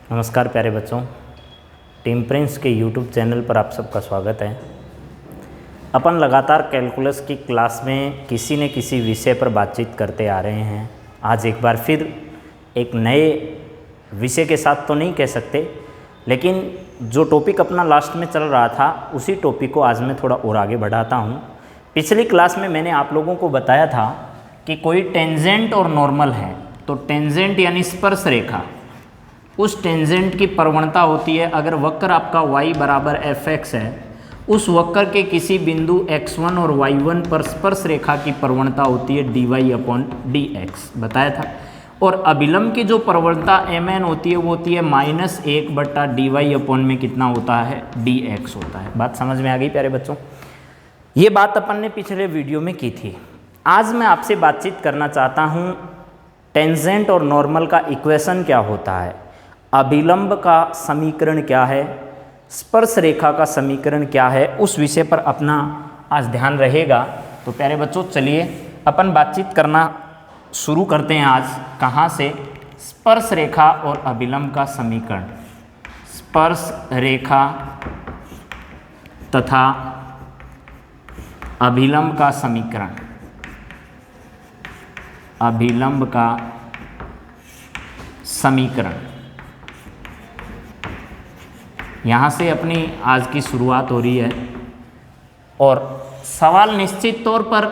नमस्कार प्यारे बच्चों, टीम प्रिंस के यूट्यूब चैनल पर आप सबका स्वागत है। अपन लगातार कैलकुलस की क्लास में किसी न किसी विषय पर बातचीत करते आ रहे हैं। आज एक बार फिर एक नए विषय के साथ तो नहीं कह सकते, लेकिन जो टॉपिक अपना लास्ट में चल रहा था उसी टॉपिक को आज मैं थोड़ा और आगे बढ़ाता हूँ। पिछली क्लास में मैंने आप लोगों को बताया था कि कोई टेंजेंट और नॉर्मल है, तो टेंजेंट यानी स्पर्श रेखा, उस टेंजेंट की प्रवणता होती है अगर वक्र आपका y बराबर fx है, उस वक्र के किसी बिंदु x1 और y1 पर स्पर्श रेखा की प्रवणता होती है dy/dx, बताया था। और अभिलंब की जो प्रवणता mn होती है वो होती है -1/dy में कितना होता है, dx होता है। बात समझ में आ गई प्यारे बच्चों? ये बात अपन ने पिछले वीडियो में की थी। आज मैं आपसे बातचीत करना चाहता हूँ टेंजेंट और नॉर्मल का इक्वेशन क्या होता है, अभिलंब का समीकरण क्या है, स्पर्श रेखा का समीकरण क्या है, उस विषय पर अपना आज ध्यान रहेगा। तो प्यारे बच्चों चलिए अपन बातचीत करना शुरू करते हैं। आज कहाँ से? स्पर्श रेखा और अभिलंब का समीकरण। स्पर्श रेखा तथा अभिलंब का समीकरण। अभिलंब का समीकरण, यहाँ से अपनी आज की शुरुआत हो रही है। और सवाल निश्चित तौर पर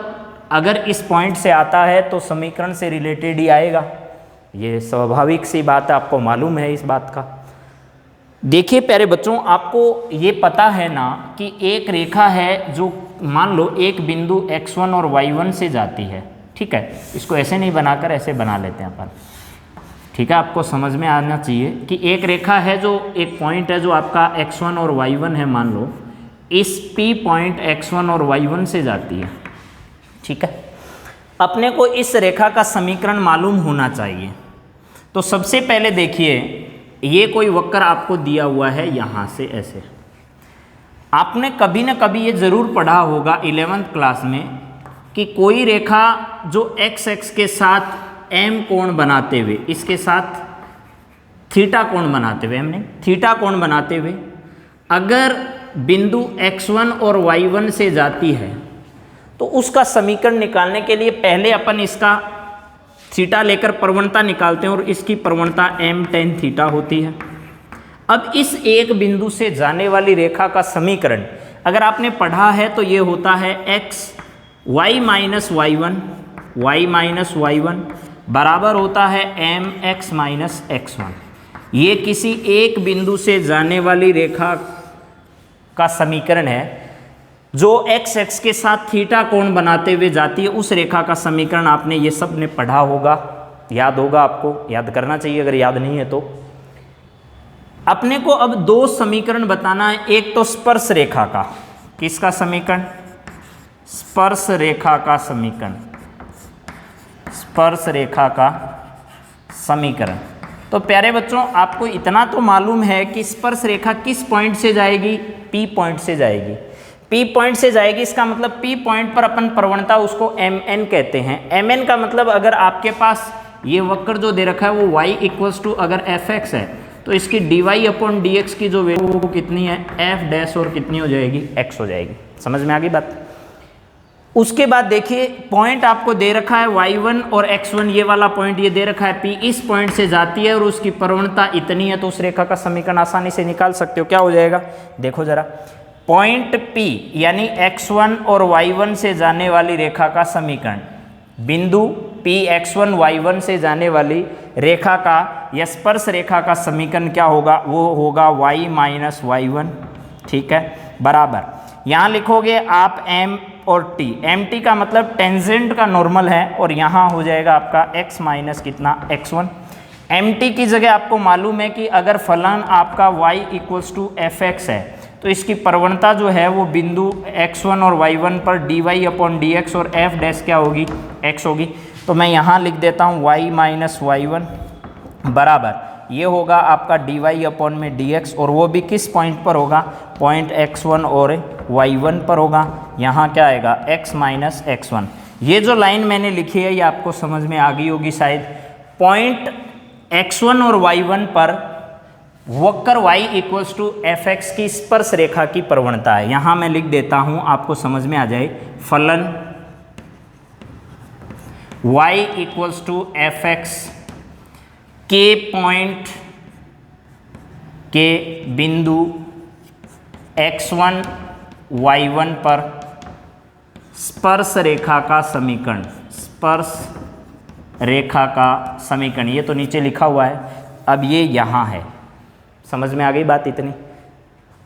अगर इस पॉइंट से आता है तो समीकरण से रिलेटेड ही आएगा, ये स्वाभाविक सी बात है, आपको मालूम है इस बात का। देखिए प्यारे बच्चों, आपको ये पता है ना कि एक रेखा है जो मान लो एक बिंदु x1 और y1 से जाती है, ठीक है। इसको ऐसे नहीं बनाकर ऐसे बना लेते हैं अपन, ठीक है। आपको समझ में आना चाहिए कि एक रेखा है, जो एक पॉइंट है जो आपका x1 और y1 है, मान लो इस P पॉइंट x1 और y1 से जाती है, ठीक है। अपने को इस रेखा का समीकरण मालूम होना चाहिए। तो सबसे पहले देखिए, ये कोई वक्र आपको दिया हुआ है यहाँ से ऐसे। आपने कभी ना कभी ये ज़रूर पढ़ा होगा 11th क्लास में कि कोई रेखा जो x एक्स के साथ m कोण बनाते हुए, इसके साथ थीटा कोण बनाते हुए, हमने थीटा कोण बनाते हुए अगर बिंदु x1 और y1 से जाती है तो उसका समीकरण निकालने के लिए पहले अपन इसका थीटा लेकर प्रवणता निकालते हैं और इसकी प्रवणता m tan थीटा होती है। अब इस एक बिंदु से जाने वाली रेखा का समीकरण अगर आपने पढ़ा है तो ये होता है y-y1 बराबर होता है mx-x1। ये किसी एक बिंदु से जाने वाली रेखा का समीकरण है जो x एक्स के साथ थीटा कोण बनाते हुए जाती है। उस रेखा का समीकरण आपने ये सब ने पढ़ा होगा, याद होगा, आपको याद करना चाहिए अगर याद नहीं है तो। अपने को अब दो समीकरण बताना है। एक तो स्पर्श रेखा का, किसका समीकरण? स्पर्श रेखा का समीकरण। स्पर्श रेखा का समीकरण। तो प्यारे बच्चों, आपको इतना तो मालूम है कि स्पर्श रेखा किस पॉइंट से जाएगी? P पॉइंट से जाएगी। P पॉइंट से जाएगी, इसका मतलब P पॉइंट पर अपन प्रवणता उसको mn कहते हैं। mn का मतलब अगर आपके पास ये वक्र जो दे रखा है वो y इक्वल्स टू अगर fx है तो इसकी dy/dx की जो वैल्यू वो कितनी है, f डैश, और कितनी हो जाएगी, x हो जाएगी। समझ में आ गई बात? उसके बाद देखिए पॉइंट आपको दे रखा है y1 और x1, ये वाला पॉइंट ये दे रखा है P, इस पॉइंट से जाती है और उसकी प्रवणता इतनी है, तो उस रेखा का समीकरण आसानी से निकाल सकते हो। क्या हो जाएगा देखो जरा, पॉइंट P यानी x1 और y1 से जाने वाली रेखा का समीकरण, बिंदु P x1 y1 से जाने वाली रेखा का या स्पर्श रेखा का समीकरण क्या होगा? वो होगा y-y1, ठीक है, बराबर। यहाँ लिखोगे आप m और t। mt का मतलब टेंजेंट का नॉर्मल है, और यहाँ हो जाएगा आपका x माइनस कितना, x1। mt की जगह आपको मालूम है कि अगर फलन आपका y इक्वल्स टू fx है तो इसकी प्रवणता जो है वो बिंदु x1 और y1 पर dy/dx और f डैश क्या होगी, x होगी। तो मैं यहाँ लिख देता हूँ y-y1 बराबर, ये होगा आपका dy/dx, और वो भी किस पॉइंट पर होगा, पॉइंट x1 और y1 पर होगा। यहाँ क्या आएगा, x-x1। ये जो लाइन मैंने लिखी है ये आपको समझ में आ गई होगी शायद। पॉइंट x1 और y1 पर वक्र y equals to F X की स्पर्श रेखा की प्रवणता है। यहां मैं लिख देता हूं, आपको समझ में आ जाए। फलन y equals to F X के पॉइंट के बिंदु x1 y1 पर स्पर्श रेखा का समीकरण, स्पर्श रेखा का समीकरण, ये तो नीचे लिखा हुआ है, अब ये यहाँ है। समझ में आ गई बात इतनी।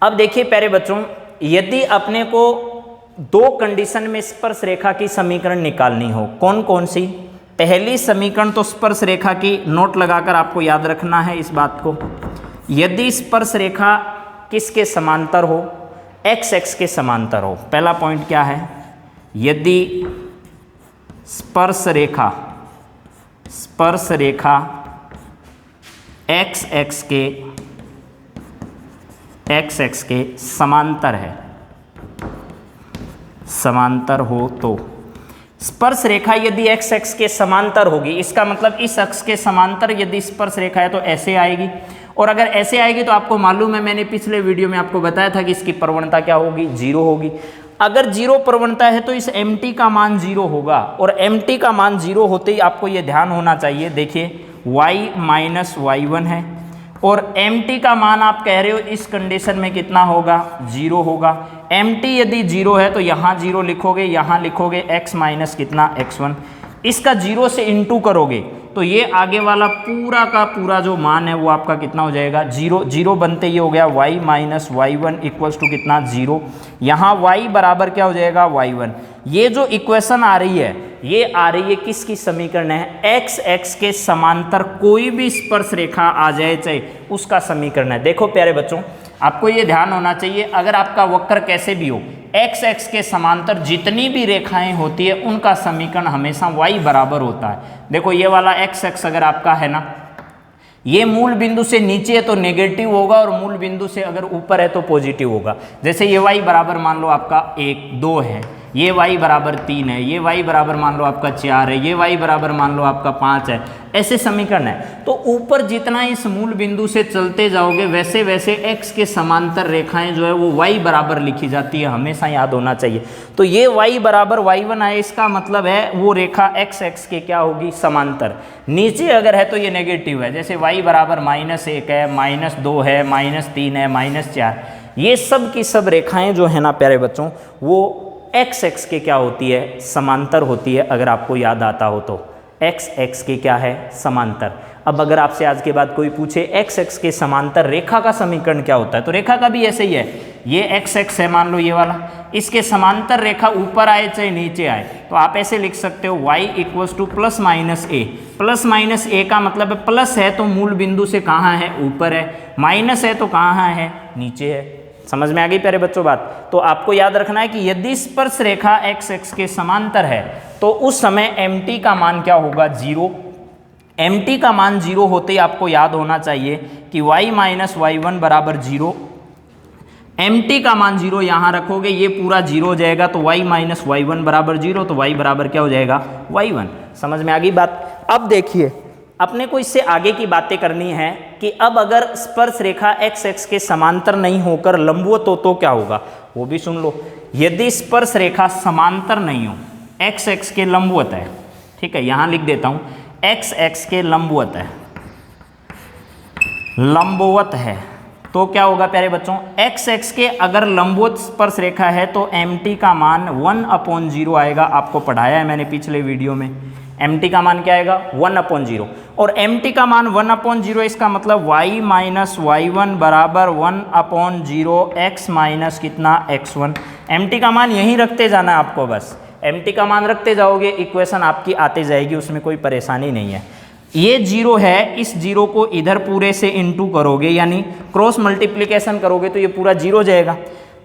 अब देखिए प्यारे बच्चों, यदि अपने को दो कंडीशन में स्पर्श रेखा की समीकरण निकालनी हो, कौन कौन सी? पहली समीकरण तो स्पर्श रेखा की, नोट लगाकर आपको याद रखना है इस बात को। यदि स्पर्श रेखा किसके समांतर हो? एक्स एक्स के समांतर हो। पहला पॉइंट क्या है? यदि स्पर्श रेखा एक्स एक्स के समांतर है, समांतर हो तो स्पर्श रेखा यदि एक्स एक्स के समांतर होगी, इसका मतलब इस अक्ष के समांतर यदि स्पर्श रेखा है तो ऐसे आएगी, और अगर ऐसे आएगी तो आपको मालूम है, मैंने पिछले वीडियो में आपको बताया था कि इसकी प्रवणता क्या होगी? 0 होगी। अगर 0 प्रवणता है तो इस mt का मान 0 होगा, और mt का मान 0 होते ही आपको ये ध्यान होना चाहिए, देखिए y माइनस y1 है, और mt का मान आप कह रहे हो इस कंडीशन में कितना होगा? 0 होगा। mt यदि 0 है तो यहाँ 0 लिखोगे, यहाँ लिखोगे x माइनस कितना? x1। इसका 0 से इंटू करोगे तो ये आगे वाला पूरा का पूरा जो मान है वो आपका कितना हो जाएगा? 0। 0 बनते ये हो गया y minus y1 equals to कितना? 0। यहाँ y बराबर क्या हो जाएगा? y1। ये जो इक्वेशन आ रही है, ये आ रही है किसकी समीकरण है? एक्स एक्स के समांतर कोई भी स्पर्श रेखा आ जाए चाहे उसका समीकरण है। देखो प्यारे बच्चों, आपको ये ध्यान होना चाहिए, अगर आपका वक्र कैसे भी हो, एक्स एक्स के समांतर जितनी भी रेखाएं होती है उनका समीकरण हमेशा y बराबर होता है। देखो ये वाला एक्स एक्स अगर आपका है ना, ये मूल बिंदु से नीचे है तो नेगेटिव होगा, और मूल बिंदु से अगर ऊपर है तो पॉजिटिव होगा। जैसे ये y बराबर मान लो आपका 1 2 है, ये y बराबर 3 है, ये y बराबर मान लो आपका 4 है, ये y बराबर मान लो आपका 5 है, ऐसे समीकरण है। तो ऊपर जितना इस मूल बिंदु से चलते जाओगे वैसे वैसे x के समांतर रेखाएं जो है वो y बराबर लिखी जाती है, हमेशा याद होना चाहिए। तो ये y बराबर y1 है, इसका मतलब है वो रेखा x x के क्या होगी? समांतर। नीचे अगर है तो ये नेगेटिव है, जैसे y बराबर -1 है, -2 है, -3 है, -4, ये सब की सब रेखाएं जो है ना प्यारे बच्चों, वो एक्स एक्स के क्या होती है? समांतर होती है। अगर आपको याद आता हो तो एक्स एक्स के क्या है? समांतर। अब अगर आपसे आज के बाद कोई पूछे एक्स एक्स के समांतर रेखा का समीकरण क्या होता है, तो रेखा का भी ऐसे ही है। ये एक्स एक्स है मान लो ये वाला, इसके समांतर रेखा ऊपर आए चाहे नीचे आए तो आप ऐसे लिख सकते हो y equals to plus minus A. Plus minus A का मतलब है प्लस है तो मूल बिंदु से कहाँ है? ऊपर है, माइनस है तो कहाँ है? नीचे है। समझ में आ गई प्यारे बच्चों बात? तो आपको याद रखना है कि यदि स्पर्श रेखा एक्स एक्स के समांतर है तो उस समय mt का मान क्या होगा? 0। mt का मान 0 होते ही आपको याद होना चाहिए कि y माइनस y1 बराबर 0। mt का मान 0 यहाँ रखोगे, ये पूरा 0 हो जाएगा, तो y माइनस y1 बराबर 0, तो y बराबर क्या हो जाएगा? y1। समझ में आ गई बात? अब देखिए, अपने को इससे आगे की बातें करनी है कि अब अगर स्पर्श रेखा एक्स एक्स के समांतर नहीं होकर लंबवत हो तो क्या होगा, वो भी सुन लो। यदि स्पर्श रेखा समांतर नहीं हो, एक्स एक्स के लंबवत है, ठीक है, यहां लिख देता हूं, एक्स एक्स के लंबवत है, लंबवत है तो क्या होगा प्यारे बच्चों? एक्स एक्स के अगर लंबवत स्पर्श रेखा है तो mt का मान 1/0 आएगा। आपको पढ़ाया है मैंने पिछले वीडियो में। mt का मान क्या आएगा? 1/0। और mt का मान 1/0, इसका मतलब y माइनस y1 बराबर 1/0 x माइनस कितना? x1। mt का मान यहीं रखते जाना है आपको, बस mt का मान रखते जाओगे, इक्वेशन आपकी आती जाएगी, उसमें कोई परेशानी नहीं है। ये 0 है, इस 0 को इधर पूरे से इंटू करोगे, यानी क्रॉस मल्टीप्लिकेशन करोगे तो ये पूरा 0 हो जाएगा।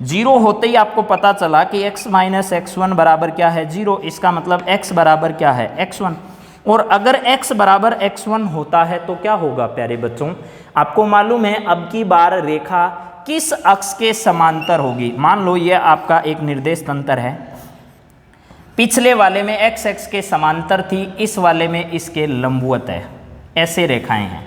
0 होते ही आपको पता चला कि x माइनस x1 बराबर क्या है? 0। इसका मतलब x बराबर क्या है? x1। और अगर x बराबर x1 होता है तो क्या होगा प्यारे बच्चों? आपको मालूम है अब की बार रेखा किस अक्ष के समांतर होगी। मान लो ये आपका एक निर्देश तंत्र है, पिछले वाले में एक्स एक्स के समांतर थी, इस वाले में इसके लंबवत है। ऐसे रेखाएं हैं,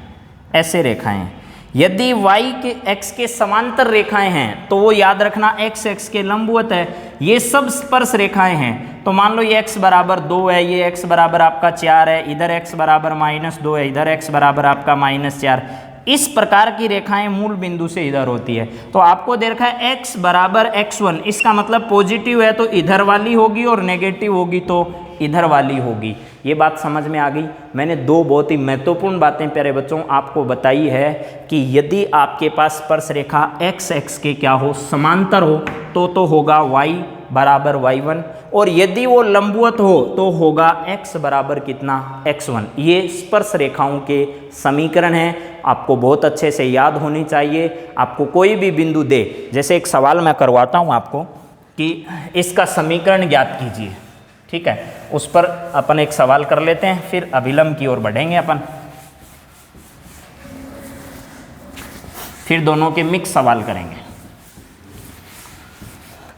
ऐसे रेखाएं हैं। यदि y के x के समांतर रेखाएं हैं तो वो याद रखना x के लंबवत है। ये सब स्पर्श रेखाएं हैं, तो मान लो ये x बराबर 2 है, ये x बराबर आपका 4 है, इधर x बराबर -2 है, इधर x बराबर आपका -4। इस प्रकार की रेखाएं मूल बिंदु से इधर होती है। तो आपको दे रखा है x बराबर x1, इसका मतलब पॉजिटिव है तो इधर वाली होगी और नेगेटिव होगी तो इधर वाली होगी। ये बात समझ में आ गई। मैंने दो बहुत ही महत्वपूर्ण बातें प्यारे बच्चों आपको बताई है कि यदि आपके पास स्पर्श रेखा x के क्या हो, समांतर हो तो होगा y बराबर y1, और यदि वो लंबवत हो तो होगा x बराबर कितना x1। ये स्पर्श रेखाओं के समीकरण हैं, आपको बहुत अच्छे से याद होनी चाहिए। आपको कोई भी बिंदु दे, जैसे एक सवाल मैं करवाता हूँ आपको कि इसका समीकरण ज्ञात कीजिए, ठीक है, उस पर अपन एक सवाल कर लेते हैं, फिर अभिलंब की ओर बढ़ेंगे अपन, फिर दोनों के मिक्स सवाल करेंगे।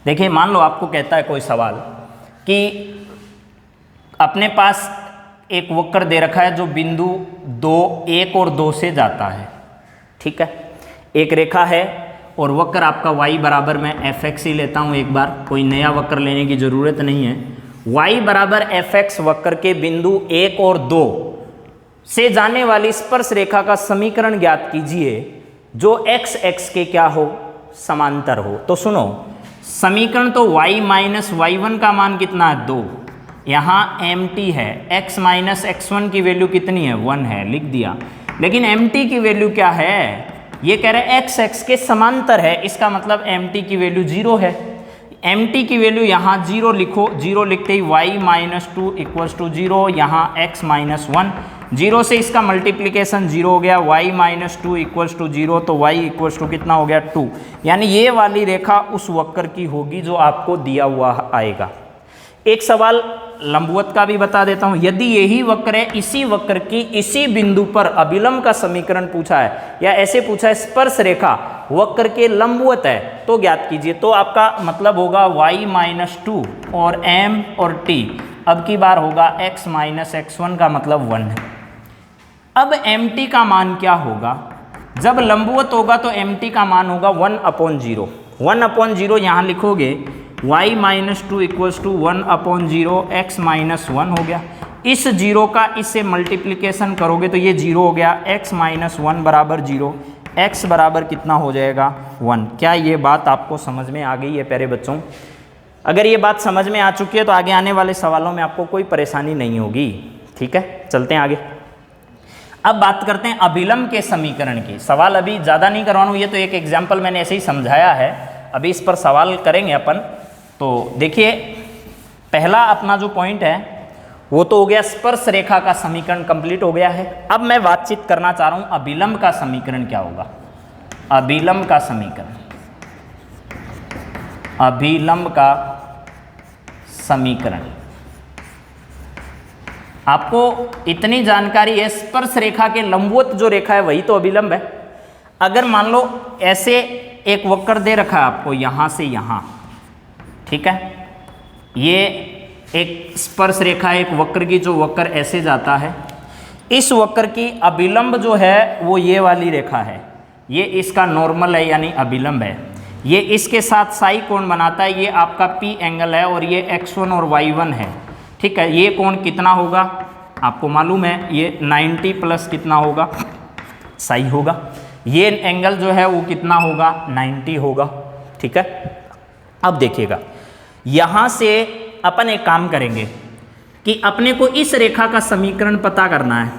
देखिए, मान लो आपको कहता है कोई सवाल कि अपने पास एक वक्र दे रखा है जो बिंदु 2, 1 और 2 से जाता है, ठीक है, एक रेखा है और वक्र आपका y बराबर, मैं fx ही लेता हूँ एक बार, कोई नया वक्र लेने की ज़रूरत नहीं है। y बराबर fx वक्र के बिंदु 1 और 2 से जाने वाली स्पर्श रेखा का समीकरण ज्ञात कीजिए जो x के क्या हो, समांतर हो। तो सुनो, समीकरण तो y माइनस y1 का मान कितना है, 2, यहाँ mt है, x माइनस x1 की वैल्यू कितनी है, 1 है, लिख दिया। लेकिन mt की वैल्यू क्या है, ये कह रहे हैं x के समांतर है, इसका मतलब mt की वैल्यू 0 है। mt की वैल्यू यहाँ 0 लिखो, 0 लिखते ही y माइनस 2 इक्वल्स टू 0, यहाँ x माइनस 1, 0 से इसका मल्टीप्लिकेशन 0 हो गया, y माइनस 2 इक्वल्स टू 0, तो y इक्वल्स टू कितना हो गया, 2। यानी ये वाली रेखा उस वक्र की होगी जो आपको दिया हुआ आएगा। एक सवाल लंबवत का भी बता देता हूँ। यदि यही वक्र है, इसी वक्र की इसी बिंदु पर अभिलंब का समीकरण पूछा है, या ऐसे पूछा है स्पर्श रेखा वक्र के लंबवत है तो ज्ञात कीजिए, तो आपका मतलब होगा y माइनस 2 और m और t, अब की बार होगा x माइनस x1 का मतलब 1 है। अब mt का मान क्या होगा, जब लंबवत होगा तो mt का मान होगा 1/0, 1/0 यहाँ लिखोगे, y minus 2 equals to 1/0, x minus 1 हो गया। इस 0 का इससे मल्टीप्लिकेशन करोगे तो ये 0 हो गया, x माइनस 1 बराबर 0, x बराबर कितना हो जाएगा, 1। क्या ये बात आपको समझ में आ गई है प्यारे बच्चों? अगर ये बात समझ में आ चुकी है तो आगे आने वाले सवालों में आपको कोई परेशानी नहीं होगी, ठीक है। चलते हैं आगे। अब बात करते हैं अभिलंब के समीकरण की। सवाल अभी ज़्यादा नहीं करवाना, ये तो एक एग्जाम्पल मैंने ऐसे ही समझाया है, अभी इस पर सवाल करेंगे अपन। तो देखिए, पहला अपना जो पॉइंट है वो तो हो गया, स्पर्श रेखा का समीकरण कंप्लीट हो गया है। अब मैं बातचीत करना चाह रहा हूँ अभिलंब का समीकरण क्या होगा। अभिलंब का समीकरण, अभिलंब का समीकरण, आपको इतनी जानकारी है, स्पर्श रेखा के लंबवत जो रेखा है वही तो अभिलंब है। अगर मान लो ऐसे एक वक्र दे रखा है आपको यहाँ से यहाँ, ठीक है, ये एक स्पर्श रेखा है एक वक्र की, जो वक्र ऐसे जाता है, इस वक्र की अभिलंब जो है वो ये वाली रेखा है, ये इसका नॉर्मल है यानी अभिलंब है। ये इसके साथ साई कोण बनाता है, ये आपका P एंगल है और ये x1 और y1 है, ठीक है। ये कोण कितना होगा आपको मालूम है, ये 90 प्लस कितना होगा, साई होगा। ये एंगल जो है वो कितना होगा, 90 होगा, ठीक है। अब देखिएगा, यहाँ से अपन एक काम करेंगे कि अपने को इस रेखा का समीकरण पता करना है।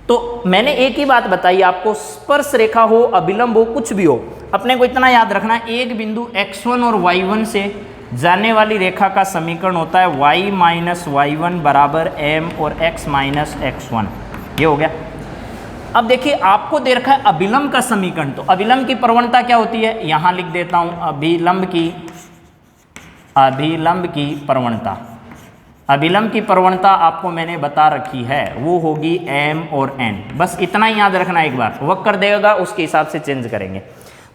तो मैंने एक ही बात बताई आपको, स्पर्श रेखा हो, अभिलंब हो, कुछ भी हो, अपने को इतना याद रखना है, एक बिंदु x1 और y1 से जाने वाली रेखा का समीकरण होता है y माइनस y1 बराबर m और x माइनस x1। ये हो गया। अब देखिए, आपको दे रखा है अभिलंब का समीकरण, तो अभिलंब की प्रवणता क्या होती है, यहाँ लिख देता हूँ, अभिलंब की प्रवणता। अभिलंब की प्रवणता आपको मैंने बता रखी है, वो होगी m और n। बस इतना ही याद रखना, एक बार वक्र देगा उसके हिसाब से चेंज करेंगे।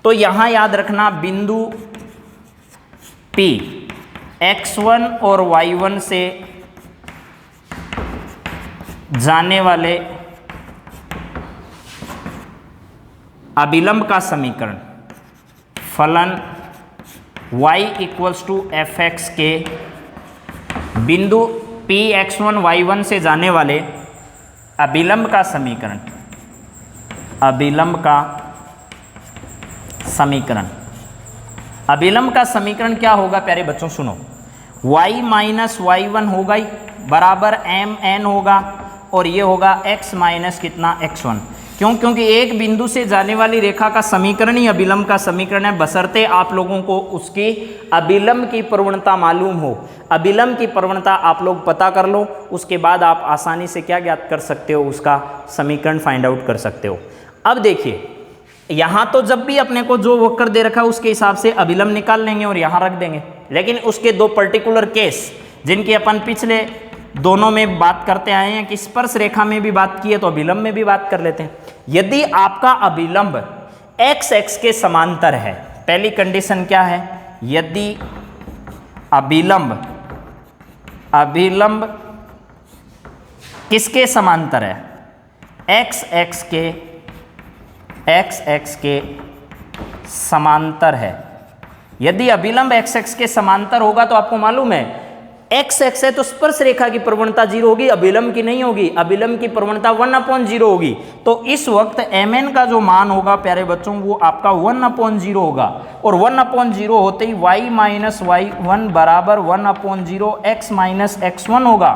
तो यहाँ याद रखना, बिंदु P x1 और y1 से जाने वाले अभिलंब का समीकरण फलन y equals to F X के बिंदु पी x1 y1 से जाने वाले अभिलंब का समीकरण, अभिलंब का समीकरण, अभिलंब का समीकरण क्या होगा प्यारे बच्चों सुनो, y माइनस वाई वन होगा ही बराबर एम एन होगा और ये होगा x माइनस कितना x1। क्यों? क्योंकि एक बिंदु से जाने वाली रेखा का समीकरण ही अभिलंब का समीकरण है, बशर्ते आप लोगों को उसकी अभिलंब की प्रवणता मालूम हो। अभिलंब की प्रवणता आप लोग पता कर लो, उसके बाद आप आसानी से क्या ज्ञात कर सकते हो, उसका समीकरण फाइंड आउट कर सकते हो। अब देखिए यहाँ तो जब भी अपने को जो वक्र दे रखा है उसके हिसाब से अभिलंब निकाल लेंगे और यहाँ रख देंगे, लेकिन उसके दो पर्टिकुलर केस जिनकी अपन पिछले दोनों में बात करते आए हैं कि स्पर्श रेखा में भी बात की है तो अभिलंब में भी बात कर लेते हैं। यदि आपका अभिलंब x x के समांतर है, पहली कंडीशन क्या है, यदि अभिलंब किसके समांतर है, x x के समांतर है। यदि अभिलंब x x के समांतर होगा तो आपको मालूम है x x है तो स्पर्श रेखा की प्रवणता 0 होगी, अभिलंब की नहीं होगी, अभिलंब की प्रवणता 1/0 होगी। तो इस वक्त mn का जो मान होगा प्यारे बच्चों वो आपका 1/0 होगा, और 1/0 होते ही y माइनस वाई वन बराबर 1/0 x माइनस x1 होगा।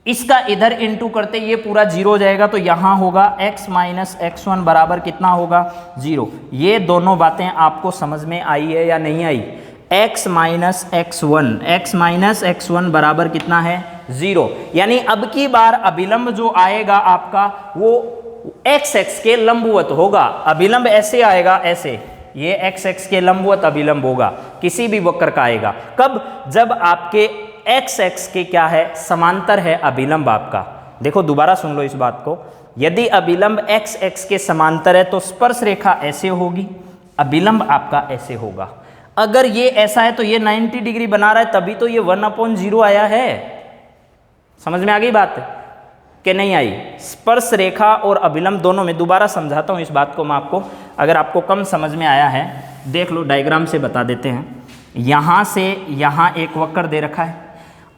इसका इधर इंटू करते ये पूरा 0 हो जाएगा, तो यहाँ होगा x माइनस x1 बराबर कितना होगा 0। ये दोनों बातें आपको समझ में आई है या नहीं आई? x माइनस x1 बराबर कितना है 0। यानी अब की बार अभिलंब जो आएगा आपका वो x x के लंबवत होगा। अभिलंब ऐसे आएगा, ऐसे, ये x x के लंबवत अभिलंब होगा, किसी भी वक्र का आएगा। कब? जब आपके x x के क्या है, समांतर है अभिलंब आपका। देखो दोबारा सुन लो इस बात को, यदि अभिलंब x x के समांतर है तो स्पर्श रेखा ऐसे होगी, अभिलंब आपका ऐसे होगा। अगर ये ऐसा है तो ये 90 डिग्री बना रहा है, तभी तो ये 1/0 आया है। समझ में आ गई बात कि नहीं आई? स्पर्श रेखा और अभिलंब दोनों में, दोबारा समझाता हूँ इस बात को मैं आपको, अगर आपको कम समझ में आया है देख लो, डायग्राम से बता देते हैं। यहाँ से यहाँ एक वक्र दे रखा है,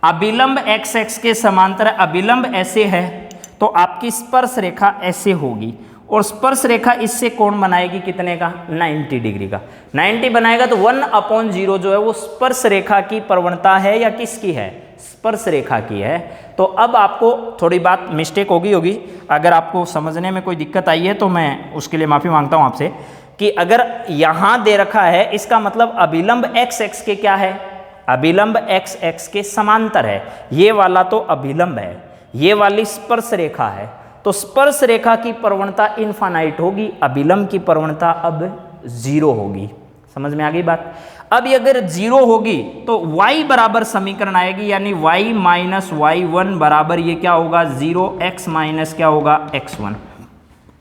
अभिलंब x x के समांतर है, अभिलंब ऐसे है तो आपकी स्पर्श रेखा ऐसे होगी, और स्पर्श रेखा इससे कोण बनाएगी कितने का, 90 डिग्री का। 90 बनाएगा तो 1/0 जो है वो स्पर्श रेखा की प्रवणता है या किसकी है, स्पर्श रेखा की है। तो अब आपको थोड़ी बात मिस्टेक होगी, अगर आपको समझने में कोई दिक्कत आई है तो मैं उसके लिए माफ़ी मांगता हूँ आपसे, कि अगर यहाँ दे रखा है इसका मतलब अभिलंब x x के क्या है, अभिलंब x x के समांतर है। ये वाला तो अभिलंब है, ये वाली स्पर्श रेखा है, तो स्पर्श रेखा की प्रवणता इनफाइनाइट होगी, अभिलंब की प्रवणता अब 0 होगी। समझ में आ गई बात? अब ये अगर 0 होगी तो y बराबर समीकरण आएगी, यानी y माइनस वाई वन बराबर ये क्या होगा 0, x माइनस क्या होगा x1।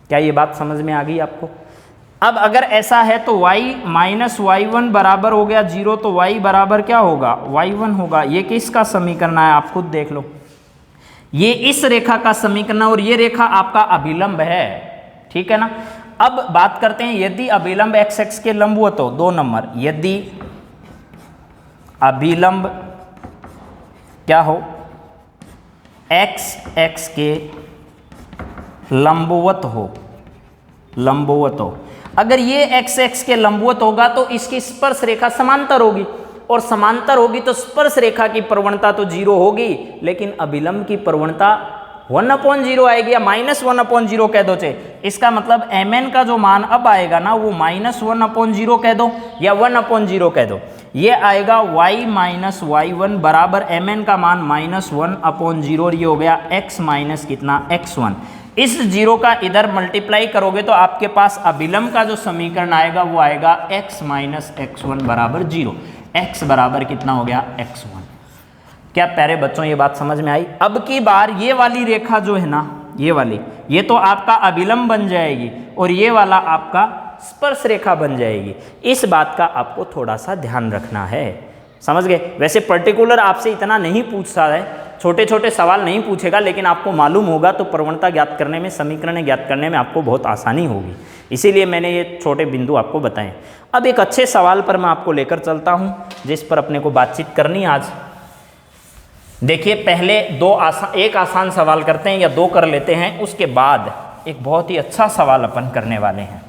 क्या ये बात समझ में आ गई आपको? अब अगर ऐसा है तो y माइनस वाई वन बराबर हो गया 0, तो y बराबर क्या होगा, y1 होगा। ये किसका समीकरण है आप खुद देख लो, ये इस रेखा का समीकरण और ये रेखा आपका अभिलंब है, ठीक है ना। अब बात करते हैं यदि अभिलंब x x के लंबवत हो, 2 नंबर, यदि अभिलंब क्या हो, x x के लंबवत हो। अगर ये x x के लंबवत होगा तो इसकी स्पर्श रेखा समांतर होगी, और समांतर होगी तो स्पर्श रेखा की प्रवणता तो 0 होगी, लेकिन अभिलंब की प्रवणता 1/0 आएगी, या -1/0 कह दो चाहे। इसका मतलब mn का जो मान अब आएगा ना वो -1/0 कह दो या 1/0 कह दो, ये आएगा y माइनस वाई वन बराबर mn का मान -1/0, और ये हो गया x माइनस कितना x1। इस 0 का इधर मल्टीप्लाई करोगे तो आपके पास अभिलंब का जो समीकरण आएगा वो आएगा x माइनस x1 बराबर 0। x बराबर कितना हो गया x1। क्या प्यारे बच्चों ये बात समझ में आई? अब की बार ये वाली रेखा जो है ना, ये वाली, ये तो आपका अभिलंब बन जाएगी और ये वाला आपका स्पर्श रेखा बन जाएगी। इस बात का आपको थोड़ा सा ध्यान रखना है, समझ गए? वैसे पर्टिकुलर आपसे इतना नहीं पूछता है छोटे छोटे सवाल नहीं पूछेगा, लेकिन आपको मालूम होगा तो प्रवणता ज्ञात करने में, समीकरण ज्ञात करने में आपको बहुत आसानी होगी। इसीलिए मैंने ये छोटे बिंदु आपको बताएं। अब एक अच्छे सवाल पर मैं आपको लेकर चलता हूँ जिस पर अपने को बातचीत करनी आज। देखिए पहले एक आसान सवाल करते हैं या दो कर लेते हैं, उसके बाद एक बहुत ही अच्छा सवाल अपन करने वाले हैं।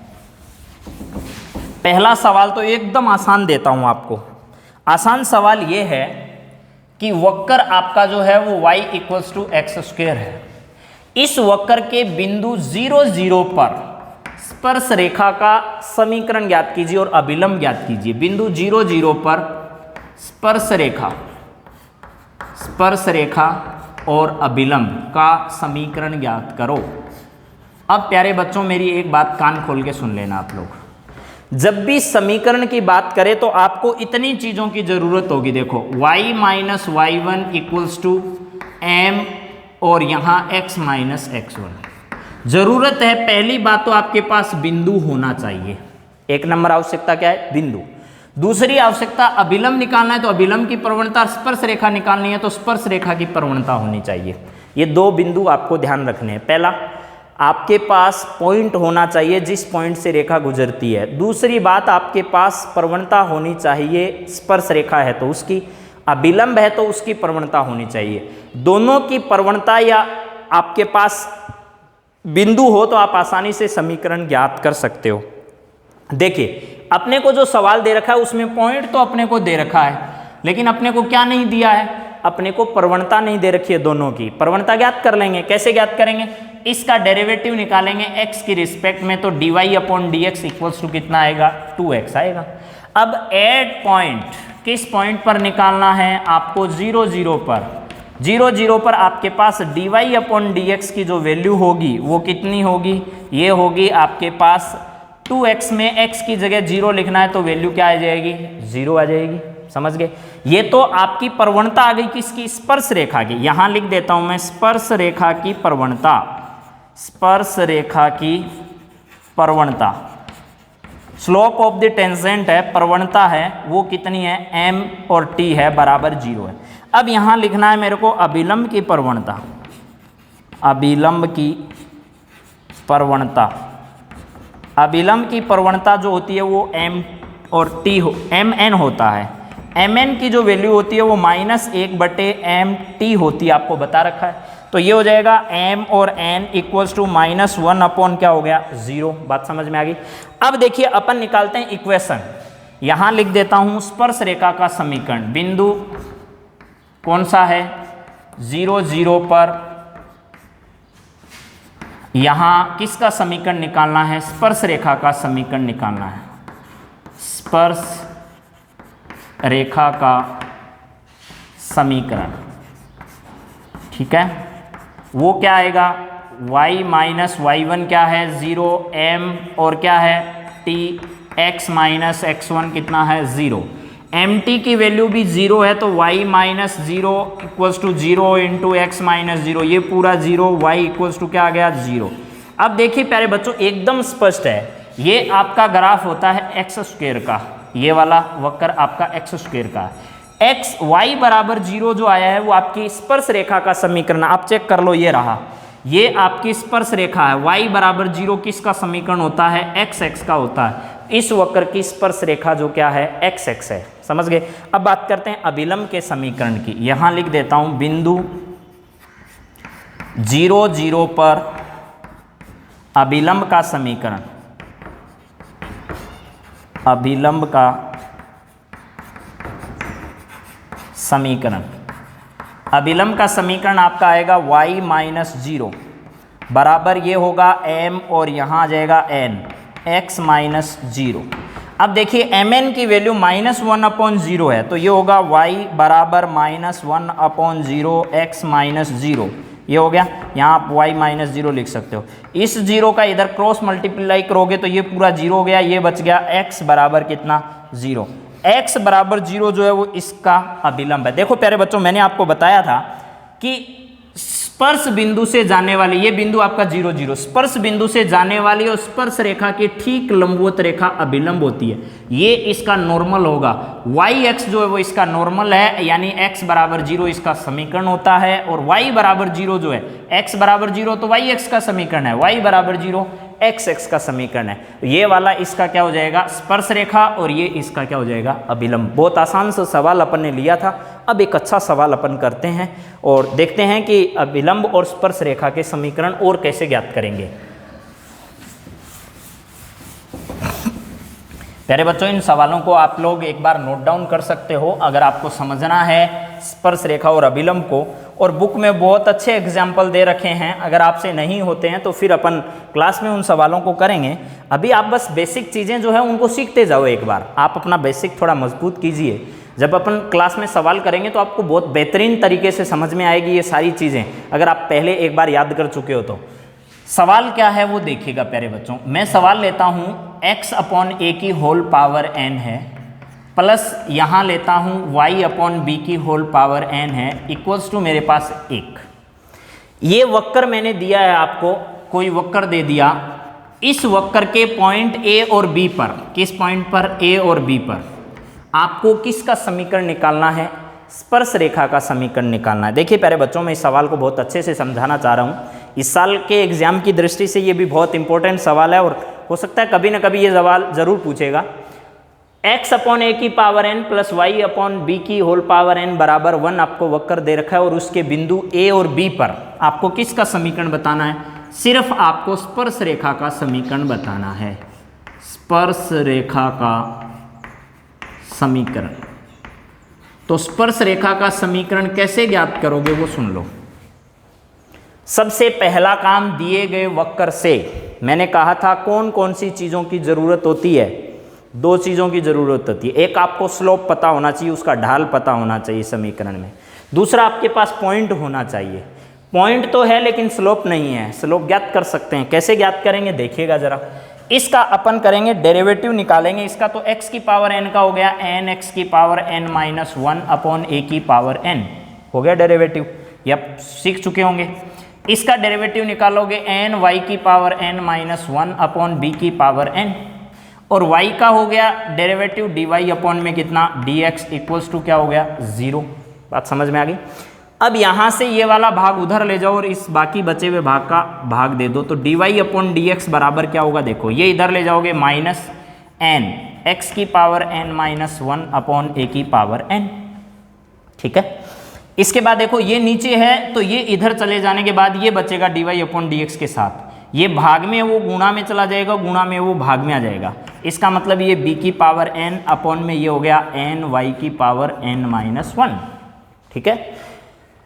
पहला सवाल तो एकदम आसान देता हूं आपको। आसान सवाल ये है कि वक्र आपका जो है वो y = x² है। इस वक्र के बिंदु 0, 0 पर स्पर्श रेखा का समीकरण ज्ञात कीजिए और अभिलंब ज्ञात कीजिए। बिंदु 0, 0 पर स्पर्श रेखा और अभिलंब का समीकरण ज्ञात करो। अब प्यारे बच्चों मेरी एक बात कान खोल के सुन लेना आप लोग। जब भी समीकरण की बात करें तो आपको इतनी चीजों की जरूरत होगी। देखो y - y1 = m और यहाँ x - x1। जरूरत है, पहली बात तो आपके पास बिंदु होना चाहिए। एक नंबर आवश्यकता क्या है? बिंदु। दूसरी आवश्यकता अभिलंब निकालना है तो अभिलंब की प्रवणता, स्पर्श रेखा निकालनी है तो स्पर्श रेखा की प्रवणता होनी चाहिए। ये दो बिंदु आपको ध्यान रखने हैं। पहला, आपके पास पॉइंट होना चाहिए जिस पॉइंट से रेखा गुजरती है। दूसरी बात, आपके पास प्रवणता होनी चाहिए, स्पर्श रेखा है तो उसकी, अभिलंब है तो उसकी प्रवणता होनी चाहिए। दोनों की प्रवणता या आपके पास बिंदु हो तो आप आसानी से समीकरण ज्ञात कर सकते हो। देखिए अपने को जो सवाल दे रखा है उसमें पॉइंट तो अपने को दे रखा है, लेकिन अपने को क्या नहीं दिया है? अपने को प्रवणता नहीं दे रखी है। दोनों की प्रवणता ज्ञात कर लेंगे। कैसे ज्ञात करेंगे? इसका डेरिवेटिव निकालेंगे x की रिस्पेक्ट में, तो dy/dx = कितना आएगा? 2x आएगा। अब एट पॉइंट, किस पॉइंट पर निकालना है आपको? 0, 0 पर। 0, 0 पर आपके पास dy/dx की जो वैल्यू होगी वो कितनी होगी? ये होगी आपके पास 2x में x की जगह 0 लिखना है तो वैल्यू क्या आ जाएगी? 0 आ जाएगी। समझ गए? ये तो आपकी प्रवणता आ गई किसकी? स्पर्श रेखा की। यहां लिख देता हूं मैं स्पर्श रेखा की प्रवणता। स्पर्श रेखा की प्रवणता, स्लोप ऑफ द टेंजेंट है, प्रवणता है वो कितनी है? m और t है बराबर 0 है। अब यहां लिखना है मेरे को अभिलंब की प्रवणता। अभिलंब की प्रवणता, अभिलंब की प्रवणता जो होती है वो m और t mn होता है। mn की जो वैल्यू होती है वो -1/mt होती है, आपको बता रखा है। तो ये हो जाएगा m और n = -1 क्या हो गया? 0। बात समझ में आ गई? अब देखिए अपन निकालते हैं इक्वेशन। यहां लिख देता हूं स्पर्श रेखा का समीकरण। बिंदु कौन सा है? 0, 0 पर। यहां किसका समीकरण निकालना है? स्पर्श रेखा का समीकरण निकालना है। स्पर्श रेखा का समीकरण, ठीक है। वो क्या आएगा? y - y1 क्या है? 0, m और क्या है? t, x - x1 कितना है? 0। mt की वैल्यू भी 0 है तो y - 0 = 0 × x - 0, ये पूरा 0, y = क्या आ गया? 0। अब देखिए प्यारे बच्चों एकदम स्पष्ट है, ये आपका ग्राफ होता है x² का, ये वाला वक्र आपका x² का। x y = 0 जो आया है वो आपकी स्पर्श रेखा का समीकरण, आप चेक कर लो, ये रहा, ये आपकी स्पर्श रेखा है। y = 0 किसका समीकरण होता है? x का होता है। इस वक्र की स्पर्श रेखा जो क्या है? x है। समझ गए? अब बात करते हैं अभिलंब के समीकरण की। यहां लिख देता हूं बिंदु 0, 0 पर अभिलंब का समीकरण। अभिलंब का समीकरण, अभिलंब का समीकरण आपका आएगा y - 0 बराबर ये होगा m और यहाँ आ जाएगा n, x - 0। अब देखिए mn की वैल्यू -1/0 है तो ये होगा y बराबर -1/0 x - 0, ये हो गया। यहाँ आप y - 0 लिख सकते हो। इस 0 का इधर क्रॉस मल्टीप्लाई करोगे तो ये पूरा 0 हो गया, ये बच गया x बराबर कितना? 0। x बराबर 0 जो है वो इसका अभिलंब है। देखो प्यारे बच्चों मैंने आपको बताया था कि स्पर्श बिंदु से जाने वाली, ये बिंदु आपका 0 0, स्पर्श बिंदु से जाने वाली और स्पर्श रेखा के ठीक लंबवत रेखा अभिलंब होती है, ये इसका नॉर्मल होगा। वाई एक्स जो है वो इसका नॉर्मल है, यानी x बराबर 0 इसका समीकरण होता है, और y बराबर 0 जो है, x बराबर 0 तो y x का समीकरण है, y बराबर 0 x x का समीकरण है। ये वाला इसका क्या हो जाएगा, स्पर्श रेखा, और ये इसका क्या हो जाएगा, अभिलंब। बहुत आसान सा सवाल अपन ने लिया था। अब एक अच्छा सवाल अपन करते हैं और देखते हैं कि अभिलंब और स्पर्श रेखा के समीकरण और कैसे ज्ञात करेंगे। प्यारे बच्चों, इन सवालों को आप लोग एक बार नोट डाउन कर सकते हो अगर आपको समझना है स्पर्श रेखा और अभिलंब को, और बुक में बहुत अच्छे एग्जाम्पल दे रखे हैं। अगर आपसे नहीं होते हैं तो फिर अपन क्लास में उन सवालों को करेंगे। अभी आप बस बेसिक चीज़ें जो है उनको सीखते जाओ, एक बार आप अपना बेसिक थोड़ा मजबूत कीजिए। जब अपन क्लास में सवाल करेंगे तो आपको बहुत बेहतरीन तरीके से समझ में आएगी ये सारी चीज़ें, अगर आप पहले एक बार याद कर चुके हो तो। सवाल क्या है वो देखिएगा प्यारे बच्चों। मैं सवाल लेता हूँ x अपॉन a की होल पावर n है, प्लस यहाँ लेता हूँ y अपॉन b की होल पावर n है, इक्वल्स टू मेरे पास 1। ये वक्र मैंने दिया है आपको, कोई वक्र दे दिया। इस वक्र के पॉइंट a और b पर, किस पॉइंट पर, a और b पर आपको किसका समीकरण निकालना है, स्पर्श रेखा का समीकरण निकालना है। देखिए प्यारे बच्चों, मैं इस सवाल को बहुत अच्छे से समझाना चाह रहा हूँ। इस साल के एग्जाम की दृष्टि से ये भी बहुत इंपॉर्टेंट सवाल है, और हो सकता है कभी ना कभी ये सवाल जरूर पूछेगा। x अपॉन a की power n plus y upon b की होल पावर n बराबर 1 आपको वक्र दे रखा है, और उसके बिंदु a और b पर आपको किसका समीकरण बताना है, सिर्फ आपको स्पर्श रेखा का समीकरण बताना है, स्पर्श रेखा का समीकरण। तो स्पर्श रेखा का समीकरण कैसे ज्ञात करोगे वो सुन लो। सबसे पहला काम, दिए गए वक्र से मैंने कहा था कौन कौन सी चीज़ों की ज़रूरत होती है, 2 चीज़ों की ज़रूरत होती है। एक आपको स्लोप पता होना चाहिए, उसका ढाल पता होना चाहिए समीकरण में। दूसरा आपके पास पॉइंट होना चाहिए। पॉइंट तो है लेकिन स्लोप नहीं है, स्लोप ज्ञात कर सकते हैं। कैसे ज्ञात करेंगे देखिएगा ज़रा। इसका अपन करेंगे डेरिवेटिव निकालेंगे। इसका तो x की पावर n का हो गया n x की power n minus 1 upon a की पावर n हो गया डेरिवेटिव, ये आप सीख चुके होंगे। इसका डेरिवेटिव निकालोगे n y की power n minus 1 upon b की पावर n, और y का हो गया डेरिवेटिव dy अपॉन में कितना dx इक्वल्स टू क्या हो गया 0। बात समझ में आ गई। अब यहाँ से ये वाला भाग उधर ले जाओ और इस बाकी बचे हुए भाग का भाग दे दो, तो dy अपॉन dx बराबर क्या होगा, देखो ये इधर ले जाओगे माइनस n x की power n minus 1 upon a की पावर n। ठीक है, इसके बाद देखो ये नीचे है तो ये इधर चले जाने के बाद ये बचेगा dy अपॉन dx के साथ, ये भाग में वो गुणा में चला जाएगा, गुणा में वो भाग में आ जाएगा। इसका मतलब ये b की पावर n अपॉन में ये हो गया n y की पावर n माइनस 1। ठीक है,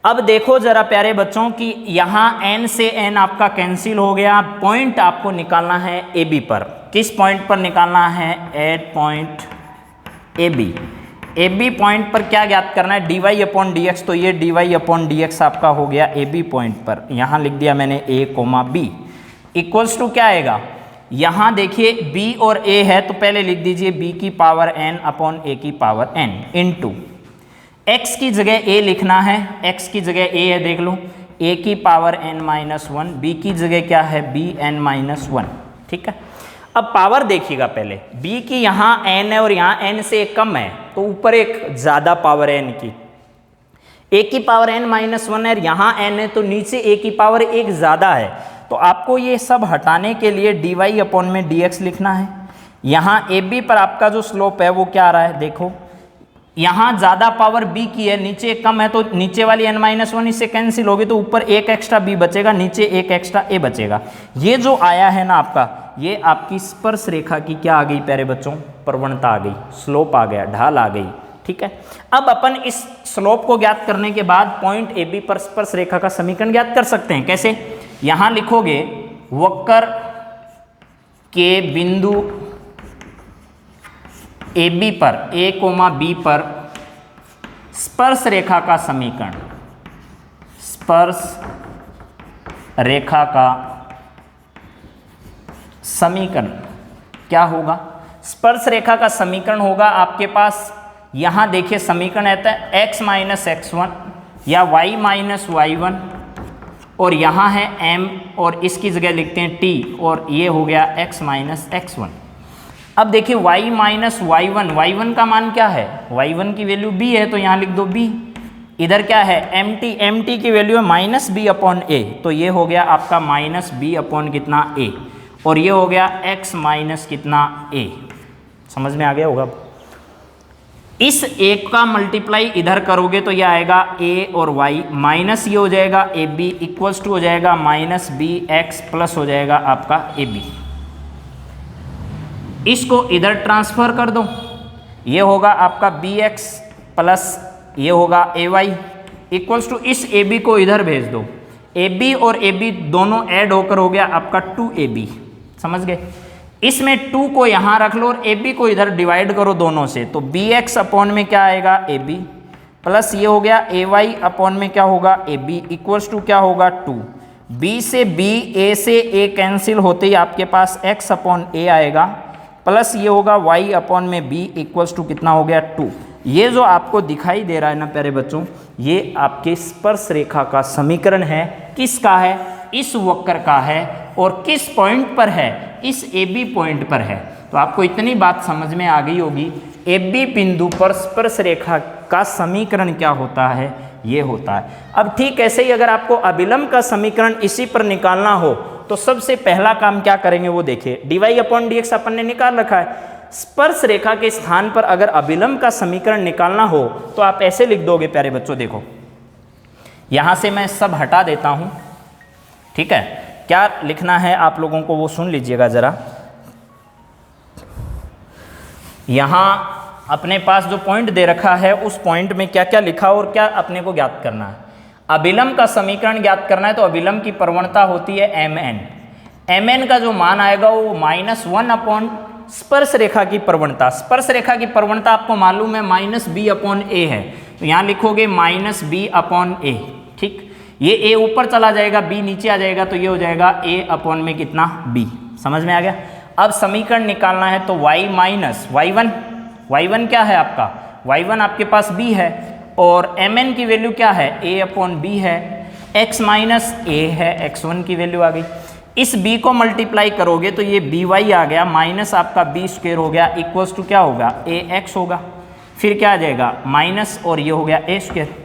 अब देखो जरा प्यारे बच्चों कि यहाँ n से n आपका कैंसिल हो गया। पॉइंट आपको निकालना है ए बी पर। किस पॉइंट पर निकालना है, at point A B. A B point पर क्या ज्ञात करना है, dy अपॉन डी एक्स। तो ये dy अपॉन डी एक्स आपका हो गया ए बी पॉइंट पर, यहाँ लिख दिया मैंने a comma B equals to क्या आएगा, यहाँ देखिए b और a है तो पहले लिख दीजिए b की पावर n अपॉन a की पावर n इंटू x की जगह a लिखना है, x की जगह a है देख लो, a की पावर n माइनस 1, b की जगह क्या है b n माइनस 1। ठीक है, अब पावर देखिएगा पहले, b की यहाँ n है और यहाँ n से एक कम है तो ऊपर एक ज़्यादा पावर है n की, a की पावर n माइनस 1 है, यहाँ n है तो नीचे a की पावर एक ज़्यादा है। तो आपको ये सब हटाने के लिए dy अपॉन में dx लिखना है। यहाँ ए बी पर आपका जो स्लोप है वो क्या आ रहा है, देखो यहाँ ज़्यादा पावर b की है, नीचे कम है, तो नीचे वाली n माइनस 1 इससे कैंसिल होगी तो ऊपर एक एक्स्ट्रा b बचेगा, नीचे एक एक्स्ट्रा a बचेगा। ये जो आया है ना आपका, ये आपकी स्पर्श रेखा की क्या आ गई प्यारे बच्चों, प्रवणता आ गई, स्लोप आ गया, ढाल आ गई। ठीक है, अब अपन इस स्लोप को ज्ञात करने के बाद पॉइंट ए बी पर स्पर्श रेखा का समीकरण ज्ञात कर सकते हैं। कैसे, यहाँ लिखोगे वक्र के बिंदु ए बी पर, ए कोमा बी पर स्पर्श रेखा का समीकरण, स्पर्श रेखा का समीकरण क्या होगा, स्पर्श रेखा का समीकरण होगा आपके पास, यहाँ देखिए समीकरण रहता है x माइनस x1 या y माइनस y1 और यहाँ है m और इसकी जगह लिखते हैं t और ये हो गया x माइनस x1। अब देखिए y माइनस y1 का मान क्या है, y1 की वैल्यू b है तो यहाँ लिख दो b। इधर क्या है mt की वैल्यू है माइनस बी अपॉन ए, तो ये हो गया आपका माइनस बी अपॉन कितना a, और ये हो गया x माइनस कितना a। समझ में आ गया होगा। इस एक का मल्टीप्लाई इधर करोगे तो ये आएगा a और y माइनस ये हो जाएगा ए बी इक्वल्स टू हो जाएगा माइनस बी एक्स प्लस हो जाएगा आपका ए बी। इसको इधर ट्रांसफर कर दो, ये होगा आपका बी एक्स प्लस ये होगा ए वाई इक्वल्स टू इस ए बी को इधर भेज दो, ए बी और ए बी दोनों ऐड होकर हो गया आपका 2ab। समझ गए। इसमें 2 को यहाँ रख लो और ए बी को इधर डिवाइड करो दोनों से, तो बी एक्स अपॉन में क्या आएगा ए बी प्लस ये हो गया ए वाई अपॉन में क्या होगा ए बी इक्वल्स टू क्या होगा 2। बी से बी ए से ए कैंसिल होते ही आपके पास x अपॉन ए आएगा प्लस ये होगा y अपॉन में b इक्वल्स टू कितना हो गया 2। ये जो आपको दिखाई दे रहा है ना प्यारे बच्चों, ये आपके स्पर्श रेखा का समीकरण है। किसका है, इस वक्र का है, और किस पॉइंट पर है, इस ए बी पॉइंट पर है। तो आपको इतनी बात समझ में आ गई होगी, ए बी बिंदु पर स्पर्श रेखा का समीकरण क्या होता है, ये होता है। अब ठीक ऐसे ही अगर आपको अभिलंब का समीकरण इसी पर निकालना हो तो सबसे पहला काम क्या करेंगे वो देखिए। dy upon D x upon ने निकाल रखा है। स्पर्श रेखा के स्थान पर अगर अभिलंब का समीकरण निकालना हो तो आप ऐसे लिख दोगे प्यारे बच्चों। देखो यहां से मैं सब हटा देता हूं, ठीक है। क्या लिखना है आप लोगों को वो सुन लीजिएगा जरा। यहां अपने पास जो पॉइंट दे रखा है उस पॉइंट में क्या क्या लिखा और क्या अपने को ज्ञात करना है। अभिलंब का समीकरण ज्ञात करना है तो अभिलंब की प्रवणता होती है mn का जो मान आएगा वो -1 अपॉन स्पर्श रेखा की प्रवणता। स्पर्श रेखा की प्रवणता आपको मालूम है -b अपॉन a है, तो यहाँ लिखोगे -b अपॉन a। ठीक, ये a ऊपर चला जाएगा, b नीचे आ जाएगा, तो ये हो जाएगा a अपॉन में कितना b। समझ में आ गया। अब समीकरण निकालना है तो y माइनस y1 क्या है आपका, y1 आपके पास b है, और mn की वैल्यू क्या है a अपॉन b है, x माइनस a है, x1 की वैल्यू आ गई। इस b को मल्टीप्लाई करोगे तो ये by आ गया, माइनस आपका b स्क्वायर हो गया, इक्वल्स टू क्या होगा ax होगा। फिर क्या आ जाएगा माइनस और ये हो गया a स्क्वायर।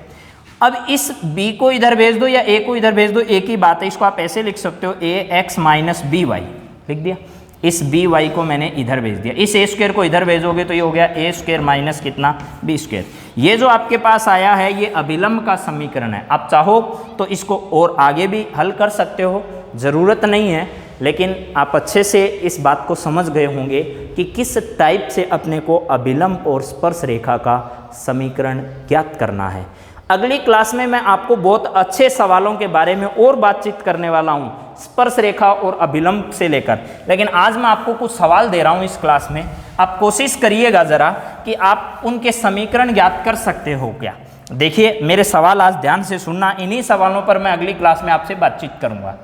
अब इस b को इधर भेज दो या a को इधर भेज दो, एक ही बात है। इसको आप ऐसे लिख सकते हो ax माइनस by लिख दिया। इस by को मैंने इधर भेज दिया, इस a स्क्वायर को इधर भेजोगे तो ये हो गया a स्क्वायर माइनस कितना b स्क्वायर। ये जो आपके पास आया है ये अभिलंब का समीकरण है। आप चाहो तो इसको और आगे भी हल कर सकते हो, ज़रूरत नहीं है, लेकिन आप अच्छे से इस बात को समझ गए होंगे कि किस टाइप से अपने को अभिलंब और स्पर्श रेखा का समीकरण ज्ञात करना है। अगली क्लास में मैं आपको बहुत अच्छे सवालों के बारे में और बातचीत करने वाला हूँ, स्पर्श रेखा और अभिलंब से लेकर। लेकिन आज मैं आपको कुछ सवाल दे रहा हूँ इस क्लास में, आप कोशिश करिएगा ज़रा कि आप उनके समीकरण ज्ञात कर सकते हो क्या। देखिए मेरे सवाल आज ध्यान से सुनना, इन्हीं सवालों पर मैं अगली क्लास में आपसे बातचीत करूँगा।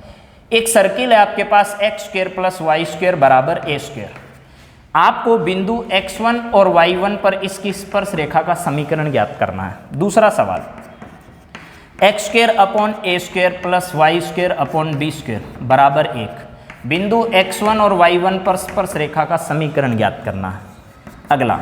एक सर्किल है आपके पास x square plus Y square बराबर a स्क्वायर। आपको बिंदु x1 और y1 पर इसकी स्पर्श रेखा का समीकरण ज्ञात करना है। दूसरा सवाल, x square upon a square plus Y square upon b square बराबर 1। बिंदु x1 और y1 पर स्पर्श रेखा का समीकरण ज्ञात करना है। अगला,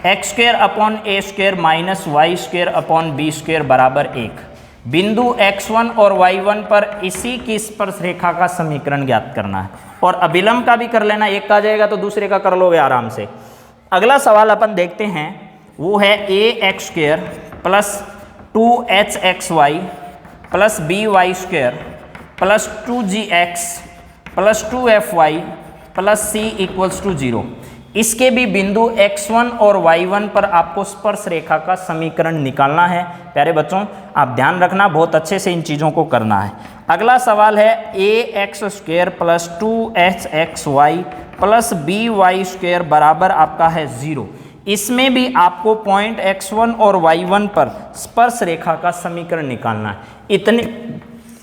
x square upon a square minus Y square upon b square बराबर 1। बिंदु x1 और y1 पर इसी की स्पर्श रेखा का समीकरण ज्ञात करना है। और अभिलंब का भी कर लेना, एक का जाएगा तो दूसरे का कर लोगे आराम से। अगला सवाल अपन देखते हैं, वो है ax square plus 2hxy plus by square plus 2gx plus 2fy plus c equals to 0। इसके भी बिंदु x1 और y1 पर आपको स्पर्श रेखा का समीकरण निकालना है। प्यारे बच्चों आप ध्यान रखना, बहुत अच्छे से इन चीज़ों को करना है। अगला सवाल है ax square plus 2hxy plus by square बराबर आपका है 0। इसमें भी आपको पॉइंट x1 और y1 पर स्पर्श रेखा का समीकरण निकालना है।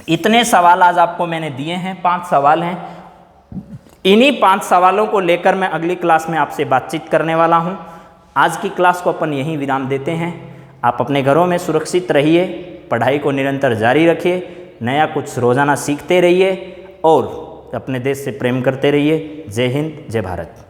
इतने सवाल आज आपको मैंने दिए हैं, 5 सवाल हैं। इन्हीं 5 सवालों को लेकर मैं अगली क्लास में आपसे बातचीत करने वाला हूं। आज की क्लास को अपन यहीं विराम देते हैं। आप अपने घरों में सुरक्षित रहिए, पढ़ाई को निरंतर जारी रखिए। नया कुछ रोज़ाना सीखते रहिए और अपने देश से प्रेम करते रहिए। जय हिंद, जय भारत।